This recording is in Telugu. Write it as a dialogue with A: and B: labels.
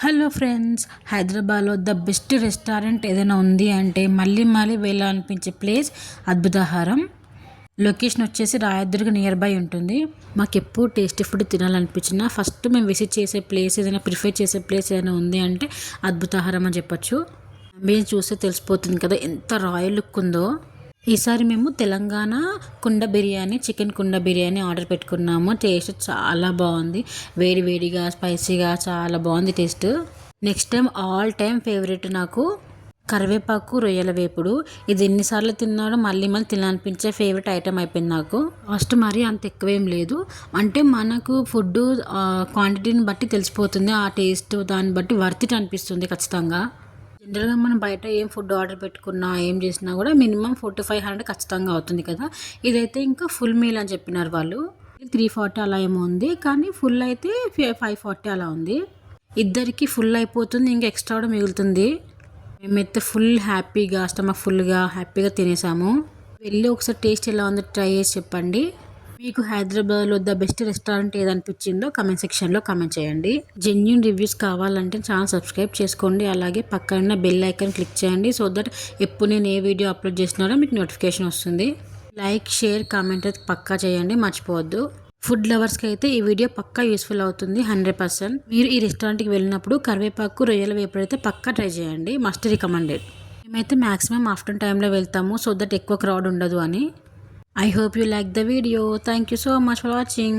A: హలో ఫ్రెండ్స్, హైదరాబాద్లో ద బెస్ట్ రెస్టారెంట్ ఏదైనా ఉంది అంటే మళ్ళీ మళ్ళీ వెళ్ళాలనిపించే ప్లేస్ అద్భుతాహారం. లొకేషన్ వచ్చేసి రాయదుర్గ్ నియర్ బై ఉంటుంది. మాకు ఎప్పుడు టేస్టీ ఫుడ్ తినాలనిపించినా ఫస్ట్ మేము విజిట్ చేసే ప్లేస్ ఏదైనా ప్రిఫర్ చేసే ప్లేస్ ఏదైనా ఉంది అంటే అద్భుతాహారం అని చెప్పొచ్చు. మేము చూస్తే తెలిసిపోతుంది కదా ఎంత రాయల్ లుక్ ఉందో. ఈసారి మేము తెలంగాణ కుండ బిర్యానీ, చికెన్ కుండ బిర్యానీ ఆర్డర్ పెట్టుకున్నాము. టేస్ట్ చాలా బాగుంది, వేడి వేడిగా స్పైసీగా చాలా బాగుంది taste. Next time all time favourite నాకు కరివేపాకు రొయ్యల వేపుడు. ఇది ఎన్నిసార్లు తిన్నాడో మళ్ళీ మళ్ళీ తినాలనిపించే ఫేవరెట్ ఐటెం అయిపోయింది నాకు. ఫస్ట్ మరీ అంత ఎక్కువేం లేదు, అంటే మనకు ఫుడ్ క్వాంటిటీని బట్టి తెలిసిపోతుంది. ఆ టేస్ట్ దాన్ని బట్టి వర్త్ ఇట్ అనిపిస్తుంది ఖచ్చితంగా. జనరల్గా మనం బయట ఏం ఫుడ్ ఆర్డర్ పెట్టుకున్నా ఏం చేసినా కూడా మినిమం 400 to 500 ఖచ్చితంగా అవుతుంది కదా. ఇదైతే ఇంకా ఫుల్ మీల్ అని చెప్పినారు వాళ్ళు. 340 అలా ఏమో ఉంది, కానీ ఫుల్ అయితే 540 అలా ఉంది. ఇద్దరికి ఫుల్ అయిపోతుంది, ఇంకా ఎక్స్ట్రా కూడా మిగులుతుంది. మేమైతే ఫుల్ హ్యాపీగా స్టమక్ ఫుల్గా హ్యాపీగా తినేసాము. వెళ్ళి ఒకసారి టేస్ట్ ఎలా ఉందో ట్రై చేసి చెప్పండి. మీకు హైదరాబాద్లో ద బెస్ట్ రెస్టారెంట్ ఏదనిపించిందో కమెంట్ సెక్షన్లో కమెంట్ చేయండి. జెన్యూన్ రివ్యూస్ కావాలంటే ఛానల్ సబ్స్క్రైబ్ చేసుకోండి. అలాగే పక్కన బెల్ ఐకాన్ క్లిక్ చేయండి, సో దట్ ఎప్పుడు నేను ఏ వీడియో అప్లోడ్ చేసినారో మీకు నోటిఫికేషన్ వస్తుంది. లైక్, షేర్, కామెంట్ అయితే పక్కా చేయండి, మర్చిపోవద్దు. ఫుడ్ లవర్స్కి అయితే ఈ వీడియో పక్కా యూస్ఫుల్ అవుతుంది 100%. మీరు ఈ రెస్టారెంట్కి వెళ్ళినప్పుడు కరివేపాకు రొయ్యల వేపుడు అయితే పక్కా ట్రై చేయండి, మస్ట్ రికమెండెడ్. మేమైతే మ్యాక్సిమం ఆఫ్టర్నూన్ టైంలో వెళ్తాము, సో దట్ ఎక్కువ క్రౌడ్ ఉండదు అని. I hope you like the video. Thank you so much for watching.